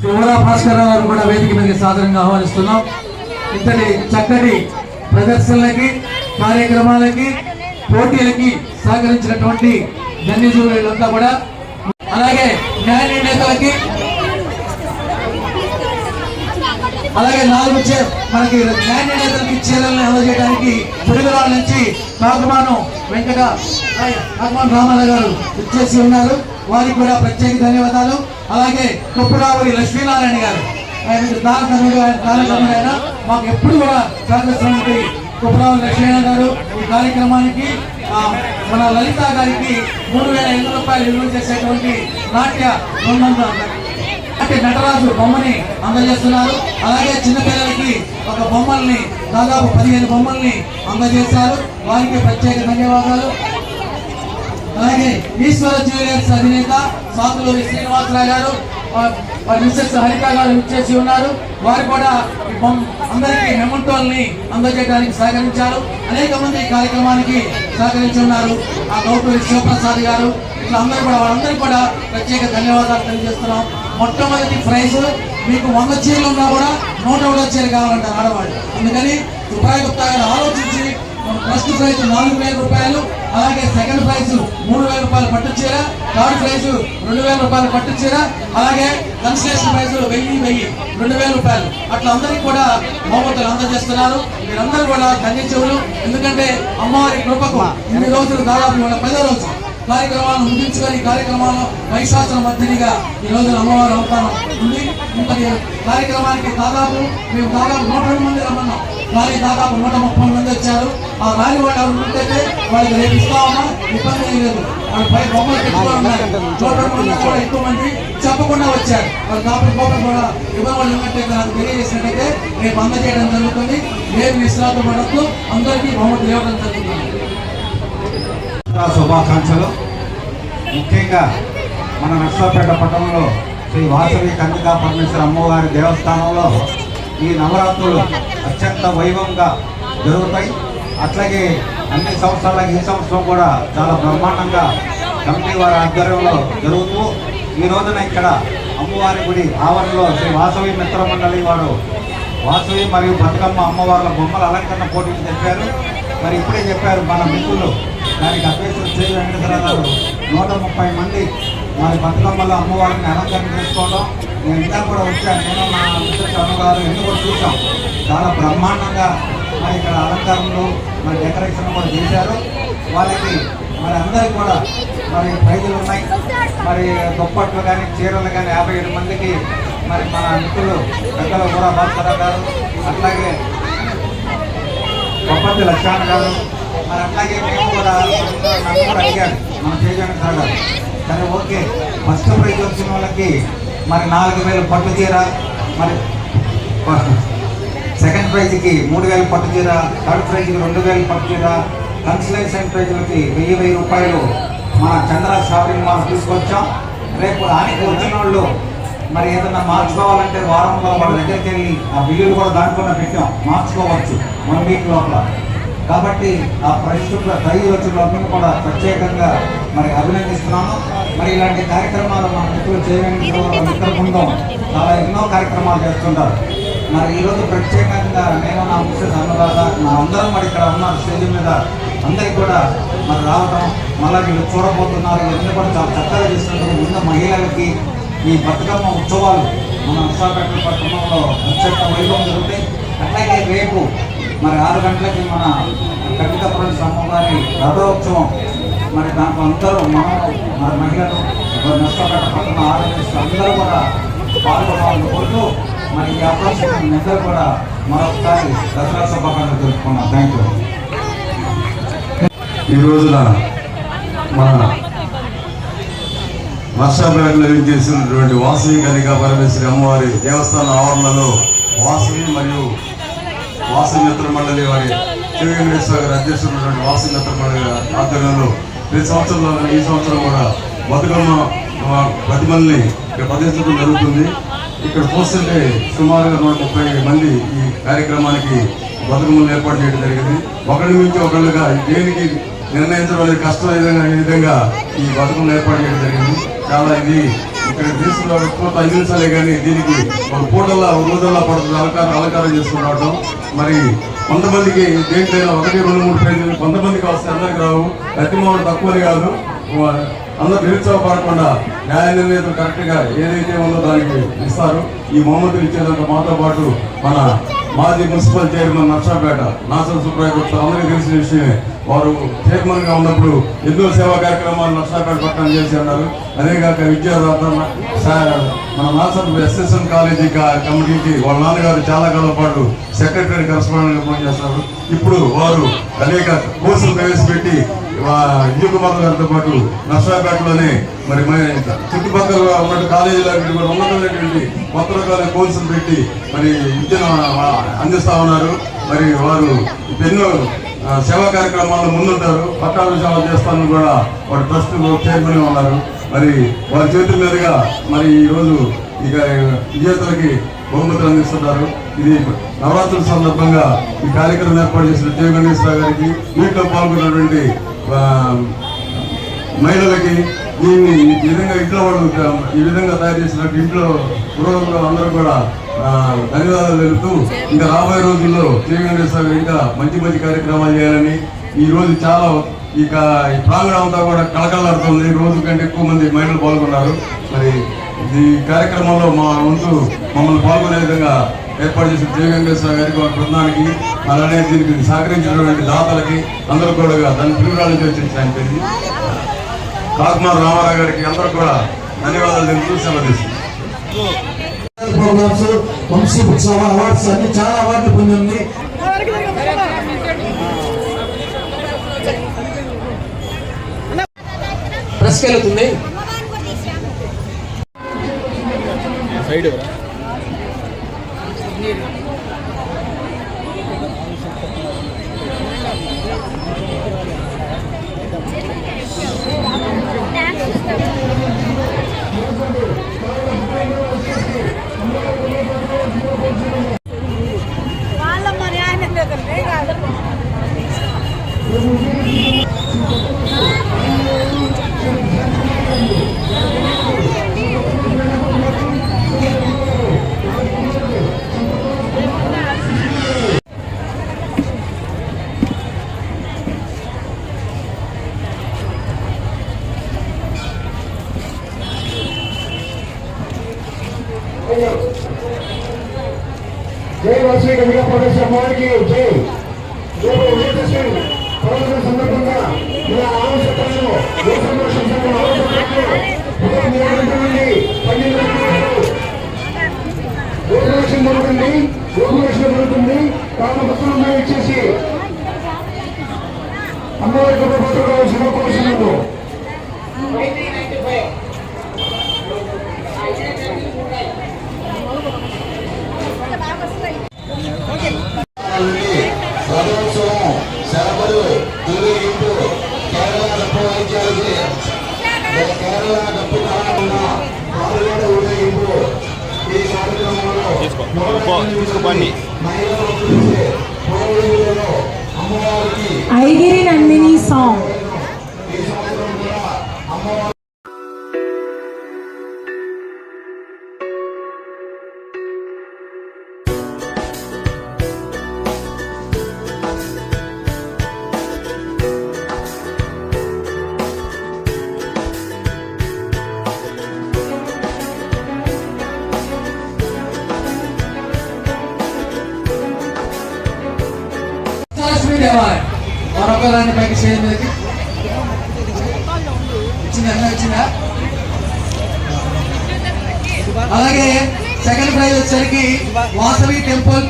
యువరా భాస్కర్ రావు కూడా వేదిక మీదకి సాదరంగా ఆహ్వానిస్తున్నాం. ఇంతటి చక్కటి ప్రదర్శనలకి, కార్యక్రమాలకి, పోటీలకి సహకరించినటువంటి జన్యజీవులంతా కూడా, అలాగే న్యాయ నిర్ణేతలకి, అలాగే మనకి న్యాయ నిర్ణేతలకి చీరలను అందజేయడానికి పులిగరాల నుంచి కాకుమాను రామారావు గారు ఇచ్చేసి ఉన్నారు. వారికి కూడా ప్రత్యేక ధన్యవాదాలు. అలాగే కొప్పురావురి లక్ష్మీనారాయణ గారు, ఆయన దానకర్ముడైన మాకు ఎప్పుడు కూడా సహకరిస్తున్నటువంటి కొప్పురావురి లక్ష్మీనారాయణ గారు ఈ కార్యక్రమానికి మన లలిత గారికి 3,500 రూపాయలు విలువ చేసేటువంటి నాట్య నటరాజు బొమ్మని అందజేస్తున్నారు. అలాగే చిన్నపిల్లలకి ఒక బొమ్మల్ని దాదాపు 15 బొమ్మల్ని అందజేశారు. వారికి ప్రత్యేక ధన్యవాదాలు. అలాగే ఈశ్వర జ్యువెలర్స్ అధినేత సాతులూరి శ్రీనివాసరావు గారు, మిస్సెస్ హరిత గారు ఇచ్చేసి ఉన్నారు. వారు కూడా అందరికీ మెమంటోల్ని అందజేయడానికి సహకరించారు. అనేక మంది ఈ కార్యక్రమానికి సహకరించి ఉన్నారు. ఆ గౌతూరి శివప్రసాద్ గారు, ఇట్లా వాళ్ళందరికీ కూడా ప్రత్యేక ధన్యవాదాలు తెలియజేస్తున్నాం. మొట్టమొదటి ప్రైజ్ మీకు 100 చీరలు ఉన్నా కూడా 101 చీర కావాలంటారు ఆడవాళ్ళు. అందుకని సుబ్రాయ గుప్తా గారు ఆలోచించి ఫస్ట్ ప్రైజ్ 4,000 రూపాయలు, అలాగే సెకండ్ ప్రైజ్ 3,000 రూపాయలు పట్టు చీర, థర్డ్ ప్రైజ్ 2,000 రూపాయలు పట్టు చీర, అలాగే కన్సలేషన్ ప్రైజ్ 1,000 2,000 రూపాయలు అట్లా అందరికీ కూడా బహుమతులు అందజేస్తున్నారు. మీరందరూ కూడా ధన్యజీవులు. ఎందుకంటే అమ్మవారి కృపకు ఇన్ని రోజులు దాదాపు 10వ రోజు కార్యక్రమాలను ముగించుకొని కార్యక్రమాల్లో మహిషాసుర మధ్యనిగా ఈ రోజున అమ్మవారి అవతారం ఉంది. ఇంతటి కార్యక్రమానికి మేము దాదాపు 102 మంది రమ్మన్నాం. కానీ దాదాపు 130 మంది వచ్చారు. ఆ రాని వాళ్ళు ఎవరు ఉంటే వాళ్ళకి రేపు ఇస్తామన్నా ఇబ్బంది ఏం లేదు. వాళ్ళు పై బొమ్మలు ఎక్కువ ఉన్నాయి. 102 మంది కూడా ఎక్కువ మంది చెప్పకుండా వచ్చారు. వాళ్ళు కాబట్టి బొమ్మలు కూడా ఇవ్వడం ఉన్నట్టయితే నాకు తెలియజేసినట్టయితే రేపు అందజేయడం జరుగుతుంది. రేపు విశ్రాంతి పడద్దు, అందరికీ బహుమతులు ఇవ్వడం జరుగుతుంది. శుభాకాంక్షలు. ముఖ్యంగా మన నర్సాపేట పట్టణంలో శ్రీ వాసవి కన్యకా పరమేశ్వర అమ్మవారి దేవస్థానంలో ఈ నవరాత్రులు అత్యంత వైభవంగా జరుగుతాయి. అట్లాగే అన్ని సంవత్సరాలకి ఈ సంవత్సరం కూడా చాలా బ్రహ్మాండంగా కమిటీ వారి ఆధ్వర్యంలో జరుగుతూ ఈ రోజున ఇక్కడ అమ్మవారి గుడి ఆవరణలో శ్రీ వాసవి మిత్ర మండలి వారు వాసవి మరియు బతుకమ్మ అమ్మవార్ల బొమ్మల అలంకరణ పోటీలు తెలిపారు. మరి ఇప్పుడే చెప్పారు మన మిత్రులు, దానికి అధ్యక్షుడు శ్రీ వెంకటేశ్వర గారు 130 మంది మరి బతుకమ్మలో అమ్మవారిని అలంకరణ చేసుకోవడం. నేను ఇంకా కూడా వచ్చాను. నేను మా మిస్టర్ అమ్మగారు ఎన్ని కూడా చూసాం. చాలా బ్రహ్మాండంగా మరి ఇక్కడ అలంకరణలు మరి డెకరేషన్ కూడా చేశారు. వాళ్ళకి మరి అందరికీ కూడా మరి ప్రైజులు ఉన్నాయి. మరి దుప్పట్లు కానీ చీరలు కానీ 57 మందికి మరి మన మిత్రులు పెద్దలు కూడా భాస్కర్ గారు, అట్లాగే గొప్పటి లక్ష్మణ్ గారు, మరి అట్లాగే మేము కూడా నన్ను కూడా అడిగారు మన చేయడానికి సార్ గారు. సరే ఓకే, ఫస్ట్ ప్రైజ్ వచ్చిన వాళ్ళకి మరి 4,000 పట్టు చీర, మరి సెకండ్ ప్రైజ్కి 3,000 పట్టు చీర, థర్డ్ ప్రైజ్కి 2,000 పట్టు చీర, కన్సలేషన్ ప్రైజ్లకి 1,000 రూపాయలు మన చంద్ర షాపింగ్ మాల్ తీసుకొచ్చాం. రేపు దానికి వచ్చిన వాళ్ళు మరి ఏదన్నా మార్చుకోవాలంటే వారంలో వాళ్ళ దగ్గరికి వెళ్ళి ఆ బిల్లులు కూడా దాంట్లోనే పెట్టాం, మార్చుకోవచ్చు 1 వీక్ లోపల. కాబట్టి ఆ ప్రైజ్ వచ్చిన వాళ్ళని కూడా ప్రత్యేకంగా మరి అభినందిస్తున్నాను. మరి ఇలాంటి కార్యక్రమాలు మన మిత్రులు చేయడానికి మిత్ర బృందం చాలా ఎన్నో కార్యక్రమాలు చేస్తుంటారు. మరి ఈరోజు ప్రత్యేకంగా నేను నా మిస్సెస్ అనురాధ నా అందరం మరి ఇక్కడ ఉన్నారు స్టేజ్ మీద, అందరికీ కూడా మరి రావడం, మళ్ళీ వీళ్ళు చూడబోతున్నారు. ఇవన్నీ కూడా చాలా చక్కగా చేస్తున్నారు. ముందు మహిళలకి ఈ బతుకమ్మ ఉత్సవాలు మన నర్సాపేట పట్టణంలో అత్యంత వైభవం జరుగుతాయి. అట్లాగే రేపు మరి 6 గంటలకి మన కన్యకా పరమేశ్వర అమ్మవారి రథోత్సవం. మరి దాంట్లో అందరూ మన మహిళలు నర్సాపేట పట్టణ ఆర్గనైజేషన్ అందరూ కూడా పాల్గొనాలని కోరుతూ మరి ఈ అవకాశం అందరూ కూడా మరొకసారి దసరా శుభాకాంక్షలు తెలుపుకున్నాం. Thank you. ఈ రోజున మన నర్సాపేటలో చేసినటువంటి వాసవి కన్యకా పరమేశ్వరి అమ్మవారి దేవస్థాన ఆవరణలో వాసవి మరియు వాసవి మిత్ర మండలి వారి శ్రీ వెంకటేశ్వర గారి అధ్యక్షుడు వాసవి మిత్ర మండలి ఆధ్వర్యంలో ప్రతి సంవత్సరంలో ఈ సంవత్సరం కూడా బతుకమ్మ ప్రతిమల్ని ఇక్కడ ప్రదర్శించడం జరుగుతుంది. ఇక్కడ చూస్తుంటే సుమారుగా 130 మంది ఈ కార్యక్రమానికి బతుకమ్మలు ఏర్పాటు చేయడం జరిగింది. ఒకరి నుంచి ఒకళ్ళుగా దేనికి నిర్ణయించడం అనేది కష్టమైన విధంగా ఈ బతుకమ్మలు ఏర్పాటు చేయడం జరిగింది. చాలా ఇది ఇక్కడ తీసుకున్న 5 నిమిషాలే కానీ దీనికి ఒక పూటల్లా రోజుల్లా పడుతుంది అలంకారం చేసుకుని రావడం. మరి కొంతమందికి దేంట్లో 1, 2, 3 ప్రైజులు కొంతమందికి వస్తే అందరికి రావు. ప్రతిమాలు తక్కువని కాదు, అందరూ నిరుత్సాహపడకుండా న్యాయ నిర్ణేతలు కరెక్ట్గా ఏదైతే ఉందో దానికి ఇస్తారు. ఈ బహుమతులు ఇచ్చేదాకా మాతో పాటు మన మాజీ మున్సిపల్ చైర్మన్ నర్సాపేట నాసర్ సుబ్రాయ్ గుప్తా అందరికీ తెలిసిన విషయమే. వారు చైర్మన్ గా ఉన్నప్పుడు ఎన్నో సేవా కార్యక్రమాలు నర్సాపేట పట్టణం చేసి ఉన్నారు. అదేగాక విద్యాదాత మన నాసర్ SSN కాలేజీ కమిటీకి వాళ్ళ నాన్నగారు చాలా కాలం పాటు సెక్రటరీ కరస్పాండెంట్ గా పనిచేస్తారు. ఇప్పుడు వారు అనేక కోర్సులు ప్రవేశపెట్టి విజయకుమార్ గారితో పాటు నర్సాపేటలోనే మరి చుట్టుపక్కల ఉన్న కాలేజీలకు కూడా ఉన్నతమైనటువంటి కొత్త రకాల కోర్సులు పెట్టి మరి విద్యను అందిస్తా ఉన్నారు. మరి వారు ఎన్నో సేవా కార్యక్రమాల్లో ముందుంటారు. పట్టాలు సేవ చేస్తానని కూడా వారి ట్రస్ట్ చైర్మన్ ఉన్నారు. మరి వారి చేతుల మీదుగా మరి ఈరోజు ఇక విజేతలకి బహుమతులు అందిస్తున్నారు. ఇది నవరాత్రుల సందర్భంగా ఈ కార్యక్రమం ఏర్పాటు చేసిన జయ గణేశ్వరరావు గారికి, వీటిలో పాల్గొన్నటువంటి మహిళలకి, దీన్ని ఈ విధంగా ఇంట్లో వాళ్ళు ఈ విధంగా తయారు చేసినట్టు ఇంట్లో పురోగతులు అందరూ కూడా ధన్యవాదాలు తెలుపుతూ ఇంకా రాబోయే రోజుల్లో జయ గణేశ్వరరావు గారు ఇంకా మంచి మంచి కార్యక్రమాలు చేయాలని, ఈ రోజు చాలా ఇక ఈ ప్రాంగణం అంతా కూడా కళకళలాడుతుంది. రోజు కంటే ఎక్కువ మంది మహిళలు పాల్గొన్నారు. మరి ఈ కార్యక్రమంలో మా వంతు మమ్మల్ని పాల్గొనే విధంగా ఏర్పాటు చేసిన జయ వెంకటేశ్వర గారికి, వారి బృందానికి, అలానే దీనికి సహకరించినటువంటి దాతలకి అందరూ కూడా దాని ప్రియురాల నుంచి వచ్చిన కాకుమార్ రామారావు గారికి అందరూ కూడా ధన్యవాదాలు తెలుపుతూ సెలవు తీసుకుంటాం. ప్రోగ్రామ్స్, వంశీ బుక్స్ అవార్డ్స్ అన్ని చాలా అవార్డులు పొందింది. ప్రెస్కి వెళ్తుంది. जय वासवी कन्या प्रवेश अम्मावारी जय जय विजयदशमी पर्व సందర్భంగా మన ఆవశ్యకతలను దేశంలో ఆవశ్యకతలను ఉదయం 3 గంటల నుండి 12 గంటల వరకు జరుగుతుంది. కావున భక్తులందరూ ఇచ్చేసి అమ్మవారికి భక్తులు సమకూర్చున్నారు. రథోత్సవం శరభలు ఊరేగింపు కేరళ గొప్ప వైద్యాలకి కేరళ గొప్ప కళాకున్న పాల్గొన ఊరేగింపు ఈ కార్యక్రమంలో అమ్మవారికి ఐగిరి నందిని సాంగ్. ఈ సంవత్సరం కూడా అమ్మవారి మరొక దాన్ని పైకి చేయండి. వచ్చిందా? అలాగే సెకండ్ ప్రైజ్ వచ్చేసరికి వాసవి టెంపుల్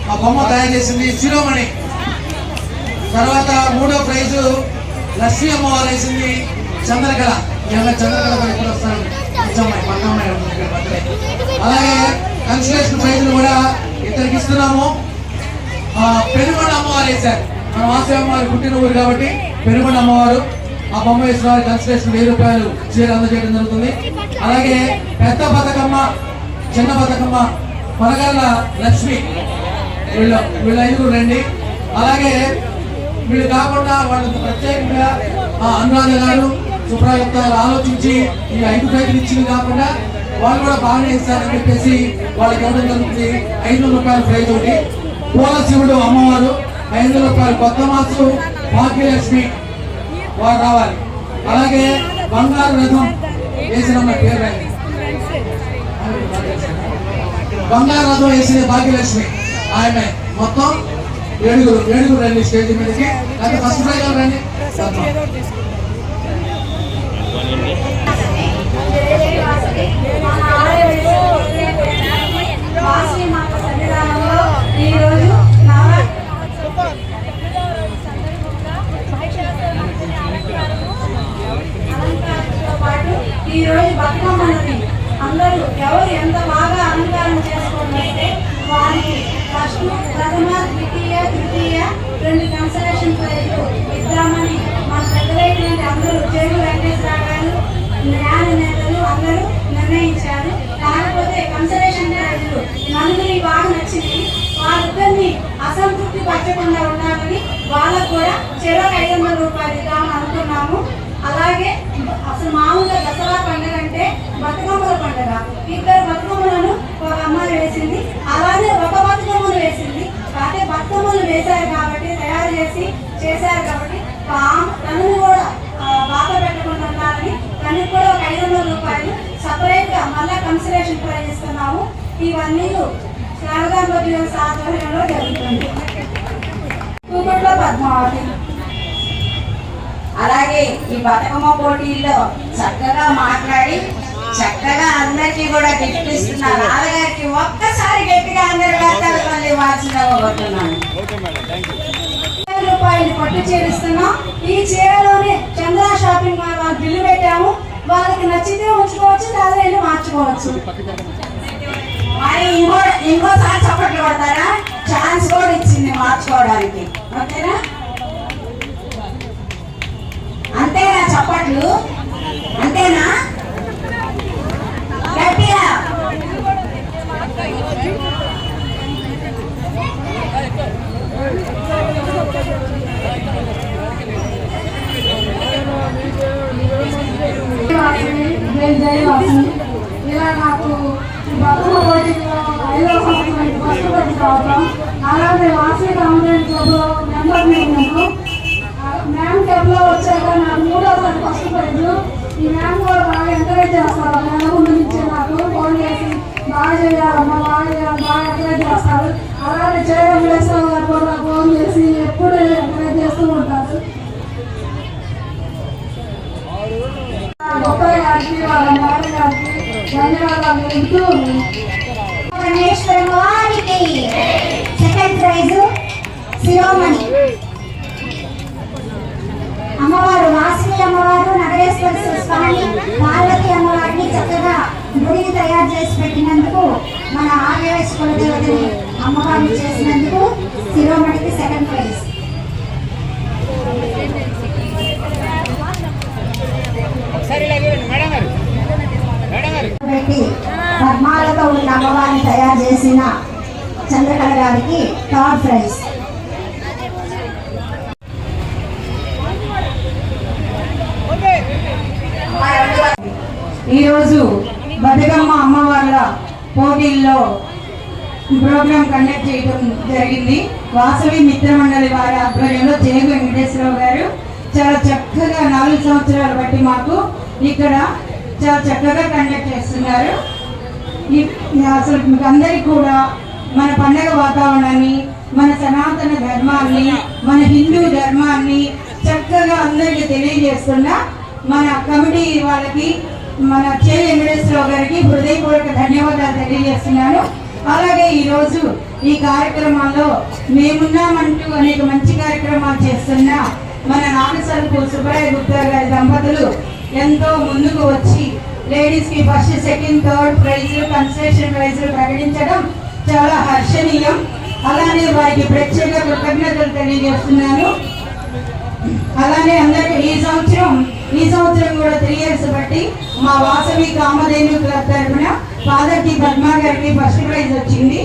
ఆ బొమ్మ తయారు చేసింది శిరోమణి. తర్వాత 3వ ప్రైజు లక్ష్మీ అమ్మవారు వేసింది చంద్రకళ. చంద్రకళ ఎప్పుడు వస్తాను అలాగే కన్సలేషన్ ప్రైజులు కూడా ఇద్దరికి ఇస్తున్నాము. పెనుగొండ అమ్మవారు వేశారు. మన వాసవి అమ్మవారు పుట్టిన ఊరు కాబట్టి పెనుగొండ అమ్మవారు ఆ బొమ్మ వేసిన వారి కన్సలేషన్ 1000 రూపాయలు చీర అందజేయడం జరుగుతుంది. అలాగే పెద్ద బతుకమ్మ, చిన్న బతుకమ్మ, పనగల్ల లక్ష్మి వీళ్ళ 5 రండి. అలాగే వీళ్ళు కాకుండా వాళ్ళకి ప్రత్యేకంగా అనురాధ గారు, సుప్రయుక్త గారు ఆలోచించి ఈ 5 ప్రైజులు ఇచ్చింది కాకుండా వాళ్ళు కూడా బాగానే ఇస్తారని చెప్పేసి వాళ్ళకి ఇవ్వడం జరుగుతుంది. 500 రూపాయల ప్రైజ్ ఒకటి. పూల శివుడు అమ్మవారు 500 రూపాయలు. కొత్త మాసు భాగ్యలక్ష్మి వారు రావాలి. అలాగే బంగారు రథం వేసిన పేరు బంగారు రథం వేసిన భాగ్యలక్ష్మి ఆమె. మొత్తం 7 రండి స్టేజ్ మీదకి. అయితే ఫస్ట్ ప్రైజ్ రండి. ఈ రోజు బతుకమ్మని అందరూ ఎవరు ఎంత బాగా అలంకారం చేసుకోవాలంటే వారికి ఫస్ట్ ప్రథమ ద్వితీయ తృతీయ 2 కన్సలేషన్ ప్రైజులు ఇద్దామని మన పెద్దలైనటువంటి అందరూ జేగు వెంకటేశ్వరరావు గారు జ్ఞాన నేతలు అందరూ నిర్ణయించారు. కాకపోతే కన్సలేషన్ ప్రైజులు నలుగురి బాగా నచ్చింది. వాళ్ళిద్దరిని అసంతృప్తి పరచకుండా ఉండాలని వాళ్ళకు కూడా చెరో 500 రూపాయలు ఇద్దామని అనుకున్నాము. అలాగే అసలు మామూలుగా దసరా పండుగ అంటే బతుకమ్మల పండుగ. 2 బతుకమ్మలను ఒక అమ్మాయి వేసింది. అలానే ఒక బతుకమ్మను వేసింది. అంటే బతుకమ్మలు వేశారు కాబట్టి తయారు చేశారు కాబట్టి తనని కూడా బాధ పెట్టకుండా ఉండాలని తనకి కూడా ఒక 500 రూపాయలు సపరేట్ గా మళ్ళా కన్సిడరేషన్ ప్రైజ్ ఇస్తున్నాము. ఇవన్నీ శారదాంబ ఆధ్వర్యంలో జరుగుతుంది. కూకట్లో పద్మావతి. అలాగే ఈ బతుకమ్మ పోటీల్లో చక్కగా మాట్లాడి చక్కగా అందరికీ కూడా గిఫ్ట్ ఇస్తున్నారు. నాన్నగారికి ఒక్కసారి గట్టిగా అందరి కష్టాలు ఇవ్వాల్సిందిగా కోరుతున్నాను. రూపాయలు పట్టు చేస్తున్నాం. ఈ చీరలోనే చంద్ర షాపింగ్ మాల్ వాళ్ళు బిల్లు పెట్టాము. వాళ్ళకి నచ్చితే ఉంచుకోవచ్చు, లేదా వెళ్ళి మార్చుకోవచ్చు. మరి ఇంకోసారి చప్పట్లు కొడతారా? ఛాన్స్ కూడా ఇచ్చింది మార్చుకోవడానికి. ఓకేనా? అంతేనా? చప్పట్లు అంతేనా? గట్టిగా. ఇలా నాకు బతుకమ్మ పోటీలో 5వ సంవత్సరం ఫస్ట్ ప్రైజ్ రావడం. అలాగే వాసవి కాంపిటేషన్ క్లబ్లో మెంబర్ నేను. మ్యామ్ క్లబ్లో వచ్చాక నాకు 3వసారి ఫస్ట్ ప్రైజ్. ఈ మ్యామ్ కూడా బాగా ఎంకరేజ్ చేస్తారు. నెల ముందు నుంచే నాకు ఫోన్ చేసి బాగా చేయాలమ్మా, బాగా చేయాలి, బాగా ఎంకరేజ్ చేస్తారు. అలాగే వెంకటేశ్వర గారు కూడా ఫోన్ చేసి ఎప్పుడు ఎంకరేజ్ చేస్తూ ఉంటారు. గొప్ప గారికి వాళ్ళ మేడం గారికి ధన్యవాదాలు చెబుతూ పరమేశ్వరవానికి సెకండ్ ప్రైజ్ శిరోమణి అమ్మవారు వాసవి అమ్మవారు నగరేశ్వర స్వామి పార్వతి అమ్మవారిని చక్కగా గుడిని తయారు చేసి పెట్టినందుకు మన ఆర్యవైశ్య కులదేవతని అమ్మవారిని చేసినందుకు శిరోమణికి సెకండ్ ప్రైజ్. పెట్టి పద్మాలతో ఉన్న అమ్మవారిని తయారు చేసిన చంద్రకళ గారికి థర్డ్ ప్రైజ్. ఈరోజు బతుకమ్మ అమ్మవార్ల పోటీల్లో ప్రోగ్రాం కండక్ట్ చేయడం జరిగింది. వాసవి మిత్రమండలి వారి ఆధ్వర్యంలో జేగు వెంకటేశ్వరరావు గారు చాలా చక్కగా 4 సంవత్సరాలు బట్టి మాకు ఇక్కడ చాలా చక్కగా కండక్ట్ చేస్తున్నారు. అసలు మీకు అందరికీ కూడా మన పండగ వాతావరణాన్ని, మన సనాతన ధర్మాన్ని, మన హిందూ ధర్మాన్ని చక్కగా అందరికీ తెలియజేస్తున్న మన కమిటీ వాళ్ళకి, మన జే వెంకటేశ్వరరావు గారికి హృదయపూర్వక ధన్యవాదాలు తెలియజేస్తున్నాను. అలాగే ఈరోజు ఈ కార్యక్రమాల్లో మేమున్నామంటూ అనేక మంచి కార్యక్రమాలు చేస్తున్న మన నాగసరపు సుబ్బరాయ గుప్తా గారి దంపతులు ఎంతో ముందుకు వచ్చి లేడీస్కి ఫస్ట్, సెకండ్, థర్డ్ ప్రైజులు, కన్సలేషన్ ప్రైజులు ప్రకటించడం చాలా హర్షణీయం. అలానే వారికి ప్రత్యేక కృతజ్ఞతలు తెలియజేస్తున్నాను. అలానే అందరికీ ఈ సంవత్సరం కూడా 3 years బట్టి మా వాసవి కామధేను క్లబ్ తరఫున పాదర్తి పద్మ గారికి ఫస్ట్ ప్రైజ్ వచ్చింది.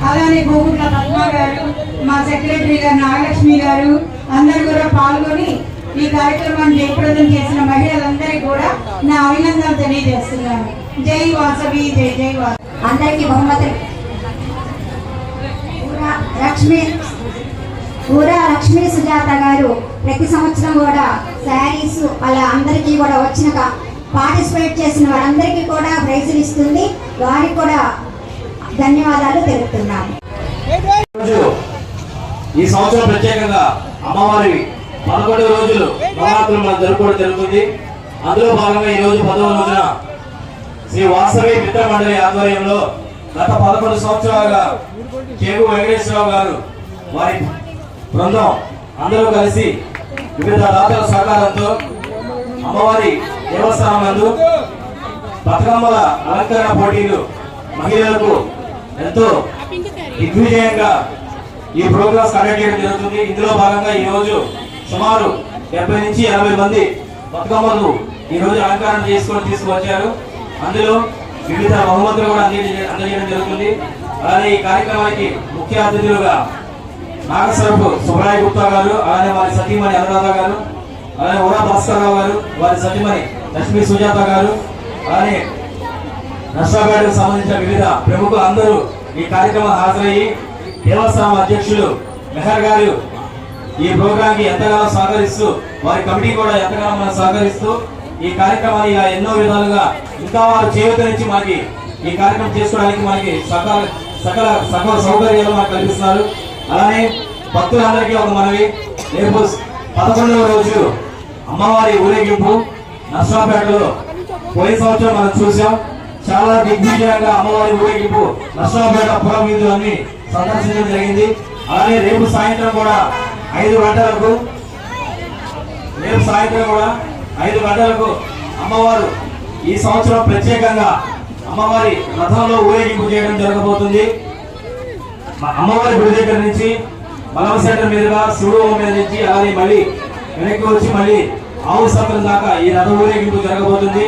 అలానే గోగుట్ల పద్మ గారు, మా సెక్రటరీ గారు నాగలక్ష్మి గారు అందరు కూడా పాల్గొని ఈ కార్యక్రమాన్ని జయప్రదం చేసిన మహిళలందరికీ కూడా నా అభినందనలు తెలియజేస్తున్నాను. జై వాసవి, జై జై వాసవి. అందరికీ బహుమతులు. ఊరా లక్ష్మీ సుజాత గారు ప్రతి సంవత్సరం కూడా శారీస్ వాళ్ళ అందరికీ కూడా వచ్చిన పార్టిసిపేట్ చేసిన వారందరికీ కూడా ప్రైజులు ఇస్తుంది. వారికి కూడా ధన్యవాదాలు తెలుపుతున్నాము. ఈ సంవత్సరం ప్రత్యేకంగా అమ్మవారి 11 రోజులు నవరాత్రులు మనం జరుపుకోవడం జరుగుతుంది. అందులో భాగంగా ఈ రోజు 10వ రోజున శ్రీ వాసవి మిత్ర మండలి ఆధ్వర్యంలో గత 11 సంవత్సరాలుగా కేగు వెంకటేశ్వరరావు గారు వారి బృందం అందరూ కలిసి వివిధ దాతల సహకారంతో అమ్మవారి దేవస్థానం నందు బతుకమ్మల అలంకరణ పోటీలు మహిళలకు ఎంతో దిగ్విజయంగా ఈ ప్రోగ్రామ్స్ కండక్ట్ చేయడం జరుగుతుంది. ఇందులో భాగంగా ఈ రోజు సుమారు 70 నుంచి 80 మంది బతుకమ్మలు ఈ రోజు అలంకరణ చేసుకొని తీసుకువచ్చారు. అందులో వివిధ బహుమతులు కూడా అందజేయడం జరుగుతుంది. అలానే ఈ కార్యక్రమానికి ముఖ్య అతిథులుగా నాగస్వరపు సుబ్రాయ గుప్తా గారు, అలానే వారి సతీమణి అనురాధ గారు, అలానే ఉరా భాస్కర్ రావు గారు, వారి సతీమణి లక్ష్మీ సుజాత గారు, అలానే నర్సాపేటకు సంబంధించిన వివిధ ప్రముఖులు అందరూ ఈ కార్యక్రమం హాజరయ్యి దేవస్థానం అధ్యక్షులు మెహర్ గారు ఈ ప్రోగ్రాంకి ఎంతగానో సహకరిస్తూ వారి కమిటీ కూడా ఎంతగానో సహకరిస్తూ ఈ కార్యక్రమాన్ని ఇలా ఎన్నో విధాలుగా ఇంకా వారు చేయూతనిచ్చి మనకి ఈ కార్యక్రమం చేసుకోవడానికి మనకి సకల సౌకర్యాలు మనకు కల్పిస్తున్నారు. అలానే భక్తులందరికీ ఒక మనవి, రేపు 11వ రోజు అమ్మవారి ఊరేగింపు నర్సాపేటలో పోయిన సంవత్సరం మనం చూసాం. చాలా దిగ్విజయంగా అమ్మవారి ఊరేగింపు నర్సాపేట పురం వీధులన్నీ సందర్శించడం జరిగింది. అలానే రేపు సాయంత్రం కూడా 5 గంటలకు అమ్మవారు ఈ సంవత్సరం ప్రత్యేకంగా అమ్మవారి రథంలో ఊరేగింపు చేయడం జరగబోతుంది. అమ్మవారి గుడి దగ్గర నుంచి బలవ సెంటర్ మీదుగా శివుడు మీద నుంచి అలానే మళ్ళీ వెనక్కి వచ్చి మళ్ళీ ఆవు సత్రం దాకా ఈ రథ ఊరేగింపు జరగబోతుంది.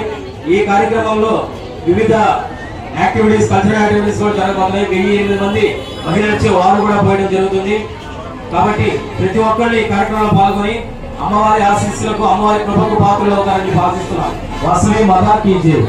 ఈ కార్యక్రమంలో వివిధ యాక్టివిటీస్, కల్చరల్ యాక్టివిటీస్ కూడా జరగబోతున్నాయి. 1008 మంది మహిళలు వచ్చి వారు కూడా పోయడం జరుగుతుంది. కాబట్టి ప్రతి ఒక్కళ్ళు ఈ కార్యక్రమంలో పాల్గొని అమ్మవారి ఆశీస్సులకు, అమ్మవారి కృపకు పాత్రలు అవుతారని భావిస్తున్నాం. వాసవి మాతా కీ జై.